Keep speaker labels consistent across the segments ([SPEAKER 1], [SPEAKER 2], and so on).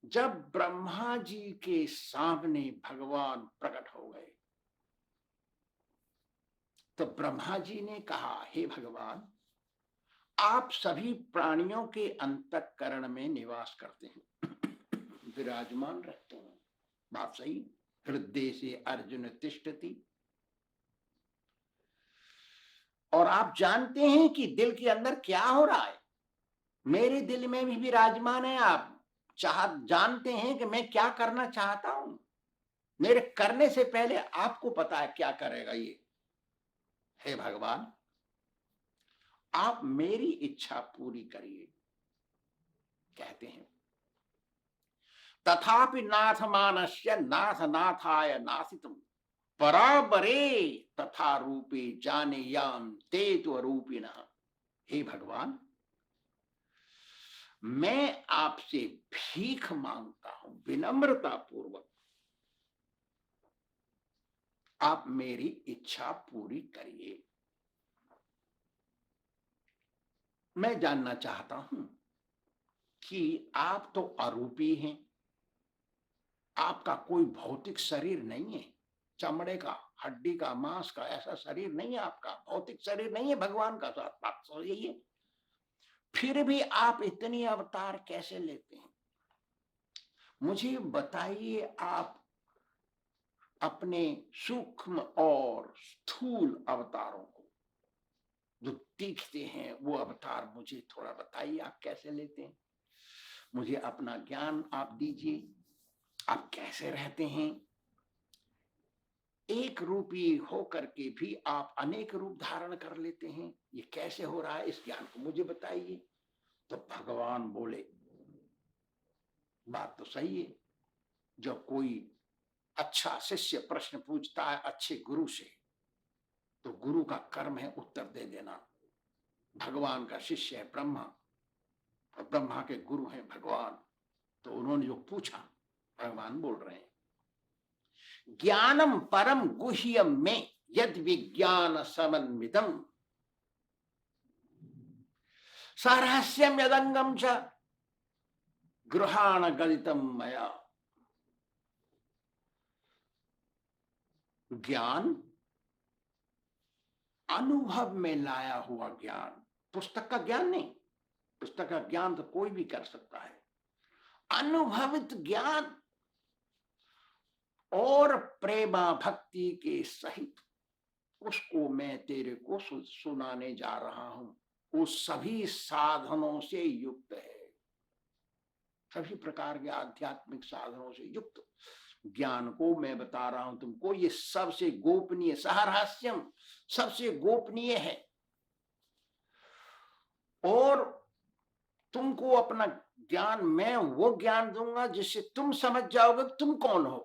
[SPEAKER 1] जब ब्रह्मा जी के सामने भगवान प्रकट हो गए तो ब्रह्मा जी ने कहा, हे भगवान, आप सभी प्राणियों के अंतःकरण में निवास करते हैं, विराजमान रहते हैं। बात सही। हृदय से अर्जुन तिष्ठति। और आप जानते हैं कि दिल के अंदर क्या हो रहा है। मेरे दिल में भी विराजमान है। आप जानते हैं कि मैं क्या करना चाहता हूं। मेरे करने से पहले आपको पता है क्या करेगा ये। हे भगवान, आप मेरी इच्छा पूरी करिए, कहते हैं। तथापि नाथ मानस्य नाथ नाथाय नासितुम बराबरे तथा रूपे जाने याम ते तो रूपिणः। हे भगवान, मैं आपसे भीख मांगता हूं, विनम्रता पूर्वक। आप मेरी इच्छा पूरी करिए। मैं जानना चाहता हूं कि आप तो अरूपी हैं। आपका कोई भौतिक शरीर नहीं है, चमड़े का, हड्डी का, मांस का ऐसा शरीर नहीं है। आपका भौतिक शरीर नहीं है। भगवान का साथ बात तो यही है। फिर भी आप इतनी अवतार कैसे लेते हैं? मुझे बताइए। आप अपने सूक्ष्म और स्थूल अवतारों को जो दिखते हैं वो अवतार मुझे थोड़ा बताइए, आप कैसे लेते हैं? मुझे अपना ज्ञान आप दीजिए। आप कैसे रहते हैं? एक रूपी होकर के भी आप अनेक रूप धारण कर लेते हैं। ये कैसे हो रहा है? इस ज्ञान को मुझे बताइए। तो भगवान बोले, बात तो सही है। जब कोई अच्छा शिष्य प्रश्न पूछता है अच्छे गुरु से, तो गुरु का कर्म है उत्तर दे देना। भगवान का शिष्य है ब्रह्मा, और ब्रह्मा के गुरु हैं भगवान। तो उन्होंने जो पूछा, भगवान बोल रहे हैं, ज्ञानम परम गुह्यम में यद विज्ञान समन्वितम सरहस्यम यदंगम च गृहाण गदितम मया। ज्ञान अनुभव में लाया हुआ ज्ञान, पुस्तक का ज्ञान नहीं। पुस्तक का ज्ञान तो कोई भी कर सकता है। अनुभवित ज्ञान और प्रेमा भक्ति के सहित उसको मैं तेरे को सुनाने जा रहा हूं। वो सभी साधनों से युक्त है, सभी प्रकार के आध्यात्मिक साधनों से युक्त ज्ञान को मैं बता रहा हूं तुमको। ये सबसे गोपनीय, सहरहस्यम, सबसे गोपनीय है। और तुमको अपना ज्ञान, मैं वो ज्ञान दूंगा जिससे तुम समझ जाओगे तुम कौन हो।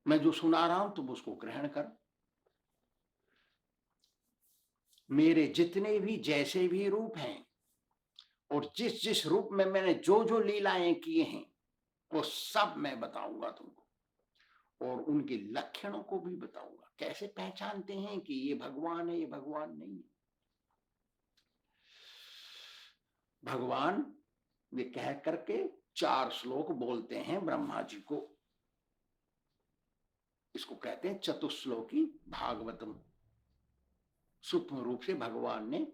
[SPEAKER 1] मैं जो सुना रहा हूं तुम उसको ग्रहण कर। मेरे जितने भी जैसे भी रूप हैं और जिस जिस रूप में मैंने जो जो लीलाएं किए हैं वो सब मैं बताऊंगा तुमको, और उनके लक्षणों को भी बताऊंगा। कैसे पहचानते हैं कि ये भगवान है, ये भगवान नहीं है। भगवान ये कह करके 4 श्लोक बोलते हैं ब्रह्मा जी को। इसको कहते हैं चतुश्लोकी भागवतम। सूक्ष्म रूप से भगवान ने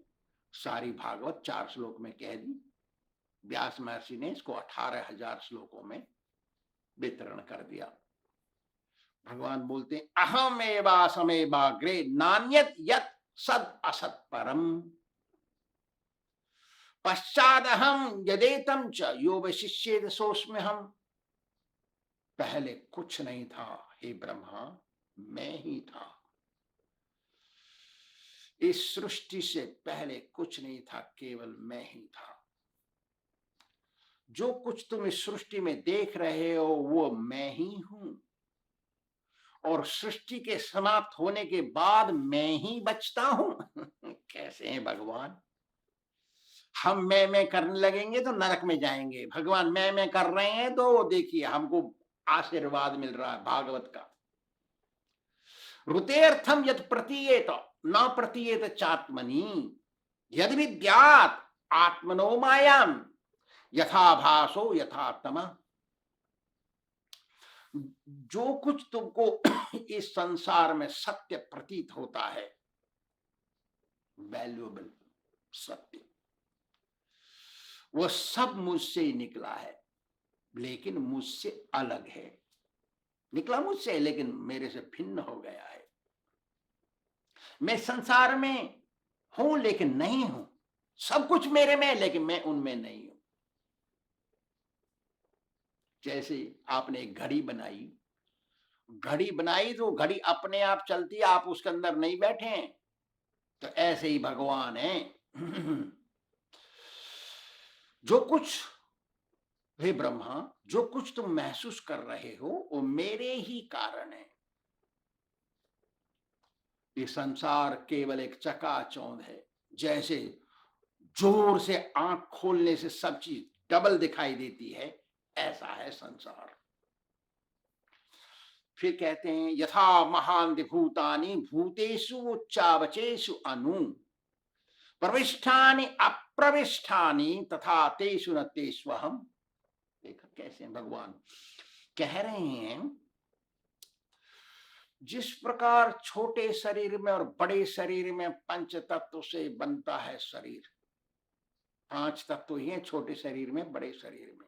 [SPEAKER 1] सारी भागवत 4 श्लोक में कह दी। व्यास महर्षि ने इसको 18,000 श्लोकों में वितरण कर दिया। भगवान बोलते हैं, अहम एवा समेवाग्रे नान्यत यत सद असत परम पश्चादहम यदेतम च यो वशिष्येद सोस्म्य हम। पहले कुछ नहीं था हे ब्रह्मा, मैं ही था। इस सृष्टि से पहले कुछ नहीं था, केवल मैं ही था। जो कुछ तुम इस सृष्टि में देख रहे हो वो मैं ही हूं, और सृष्टि के समाप्त होने के बाद मैं ही बचता हूं। कैसे हैं भगवान? हम मैं करने लगेंगे तो नरक में जाएंगे। भगवान मैं कर रहे हैं तो देखिए हमको आशीर्वाद मिल रहा है भागवत का। ऋतेर्थम यद प्रतीयेत न प्रतीयेत चात्मनि यद विद्यात आत्मनो मायाम यथा भासो यथा तम। जो कुछ तुमको इस संसार में सत्य प्रतीत होता है, वैल्यूएबल सत्य, वो सब मुझसे ही निकला है, लेकिन मुझसे अलग है। निकला मुझसे लेकिन मेरे से भिन्न हो गया है। मैं संसार में हूं लेकिन नहीं हूं, सब कुछ मेरे में लेकिन मैं उनमें नहीं हूं। जैसे आपने एक घड़ी बनाई, घड़ी बनाई तो घड़ी अपने आप चलती है, आप उसके अंदर नहीं बैठे हैं। तो ऐसे ही भगवान है। जो कुछ, हे ब्रह्मा, जो कुछ तुम महसूस कर रहे हो वो मेरे ही कारण है। ये संसार केवल एक चकाचौंध है। जैसे जोर से आंख खोलने से सब चीज डबल दिखाई देती है, ऐसा है संसार। फिर कहते हैं यथा महान भूतानि भूतेषु उच्चावचेषु अनु प्रविष्ठानि अप्रविष्ठानि तथा तेषु न तेष्वहम्। देखा कैसे भगवान कह रहे हैं, जिस प्रकार छोटे शरीर में और बड़े शरीर में पंच तत्व से बनता है शरीर, पांच तत्व ही है छोटे शरीर में, बड़े शरीर में,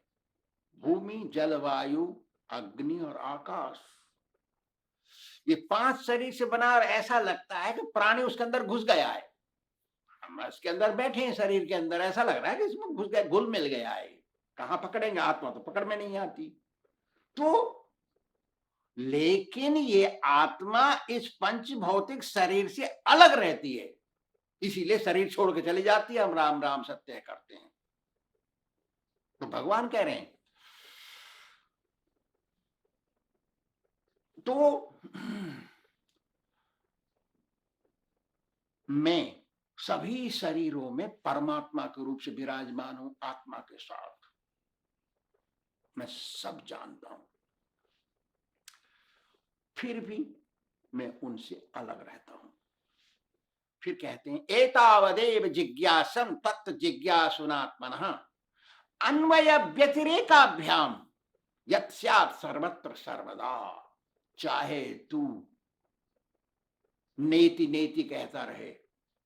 [SPEAKER 1] भूमि जल वायु अग्नि और आकाश। ये पांच शरीर से बना और ऐसा लगता है कि प्राणी उसके अंदर घुस गया है। हम इसके अंदर बैठे हैं, शरीर के अंदर ऐसा लग रहा है कि इसमें घुस गया, घुल मिल गया है। कहां पकड़ेंगे, आत्मा तो पकड़ में नहीं आती। तो लेकिन ये आत्मा इस पंच भौतिक शरीर से अलग रहती है, इसीलिए शरीर छोड़ के चली जाती है। हम राम राम सत्य करते हैं। तो भगवान कह रहे हैं, तो मैं सभी शरीरों में परमात्मा के रूप से विराजमान हूं, आत्मा के साथ मैं सब जानता हूं, फिर भी मैं उनसे अलग रहता हूं। फिर कहते हैं एतावदेव जिज्ञासम तत्व जिज्ञासुनात्मनः अन्वय व्यतिरेकाभ्याम यत् स्यात् सर्वत्र सर्वदा। चाहे तू नेति नेति कहता रहे,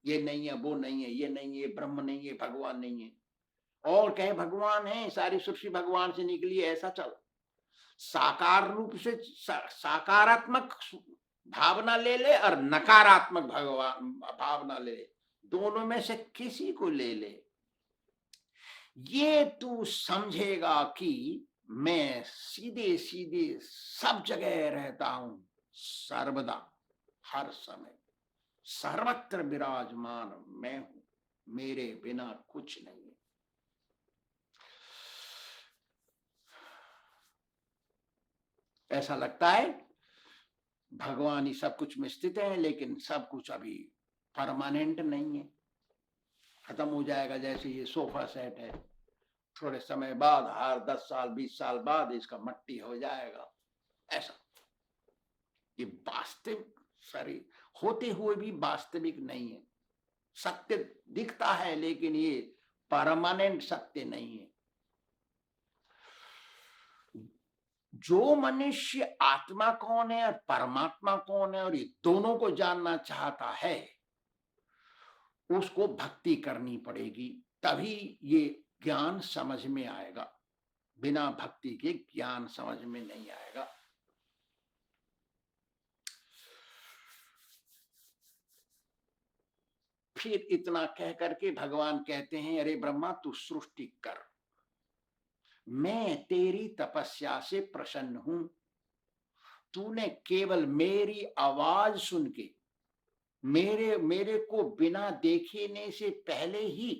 [SPEAKER 1] ये नहीं है, वो नहीं है, ये नहीं है, ब्रह्म नहीं है, भगवान नहीं है, और कहे भगवान है, सारी सृष्टि भगवान से निकली है, ऐसा चल। साकार रूप से सकारात्मक भावना ले ले और नकारात्मक भगवान भावना ले ले, दोनों में से किसी को ले ले, ये तू समझेगा कि मैं सीधे सीधे सब जगह रहता हूं, सर्वदा, हर समय, सर्वत्र विराजमान मैं हूं, मेरे बिना कुछ नहीं है। ऐसा लगता है भगवान ही सब कुछ में स्थित है, लेकिन सब कुछ अभी परमानेंट नहीं है, खत्म हो जाएगा। जैसे ये सोफा सेट है, थोड़े समय बाद, हर 10 साल 20 साल बाद इसका मट्टी हो जाएगा। ऐसा ये वास्तविक शरीर होते हुए भी वास्तविक नहीं है। सत्य दिखता है लेकिन ये परमानेंट सत्य नहीं है। जो मनुष्य आत्मा कौन है और परमात्मा कौन है और ये दोनों को जानना चाहता है, उसको भक्ति करनी पड़ेगी, तभी ये ज्ञान समझ में आएगा। बिना भक्ति के ज्ञान समझ में नहीं आएगा। फिर इतना कह करके भगवान कहते हैं, अरे ब्रह्मा तू सृष्टि कर, मैं तेरी तपस्या से प्रसन्न हूं। तूने केवल मेरी आवाज सुन के, मेरे को बिना देखने से पहले ही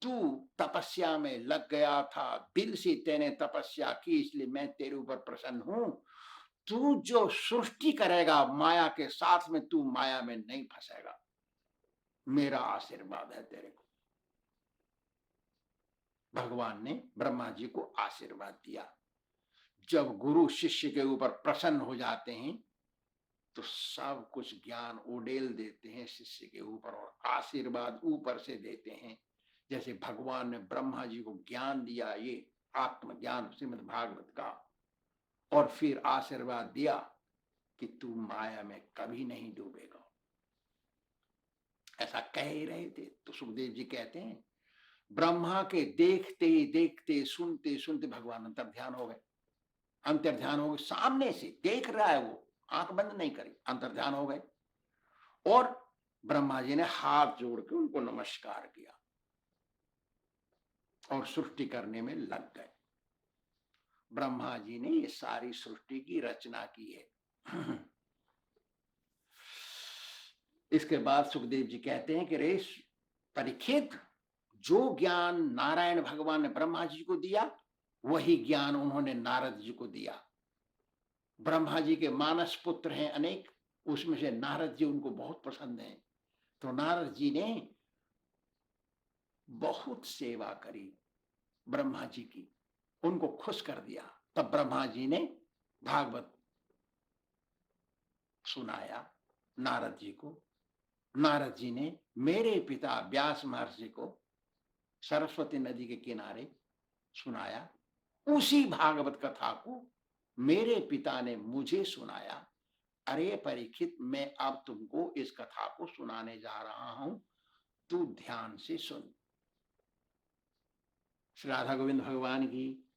[SPEAKER 1] तू तपस्या में लग गया था, दिल से तेने तपस्या की, इसलिए मैं तेरे ऊपर प्रसन्न हूं। तू जो सृष्टि करेगा माया के साथ में, तू माया में नहीं फंसेगा, मेरा आशीर्वाद है तेरे को। भगवान ने ब्रह्मा जी को आशीर्वाद दिया। जब गुरु शिष्य के ऊपर प्रसन्न हो जाते हैं तो सब कुछ ज्ञान उड़ेल देते हैं शिष्य के ऊपर और आशीर्वाद ऊपर से देते हैं। जैसे भगवान ने ब्रह्मा जी को ज्ञान दिया, ये आत्मज्ञान श्रीमद् भागवत का, और फिर आशीर्वाद दिया कि तू माया में कभी नहीं डूबेगा। ऐसा कह ही रहे थे तो सुखदेव जी कहते हैं ब्रह्मा के देखते देखते सुनते सुनते भगवान अंतर ध्यान हो गए। अंतर ध्यान हो गए, सामने से देख रहा है वो, आंख बंद नहीं करी, अंतर ध्यान हो गए। और ब्रह्मा जी ने हाथ जोड़ के उनको नमस्कार किया और सृष्टि करने में लग गए। ब्रह्मा जी ने ये सारी सृष्टि की रचना की है। इसके बाद सुखदेव जी कहते हैं कि रे परीक्षित, जो ज्ञान नारायण भगवान ने ब्रह्मा जी को दिया वही ज्ञान उन्होंने नारद जी को दिया। ब्रह्मा जी के मानस पुत्र हैं अनेक, उसमें से नारद जी उनको बहुत पसंद हैं। तो नारद जी ने बहुत सेवा करी ब्रह्मा जी की, उनको खुश कर दिया। तब ब्रह्मा जी ने भागवत सुनाया नारद जी को। नारद जी ने मेरे पिता व्यास महर्षि को सरस्वती नदी के किनारे सुनाया। उसी भागवत कथा को मेरे पिता ने मुझे सुनाया। अरे परीक्षित, मैं अब तुमको इस कथा को सुनाने जा रहा हूं, तू ध्यान से सुन। श्री राधा गोविंद भगवान की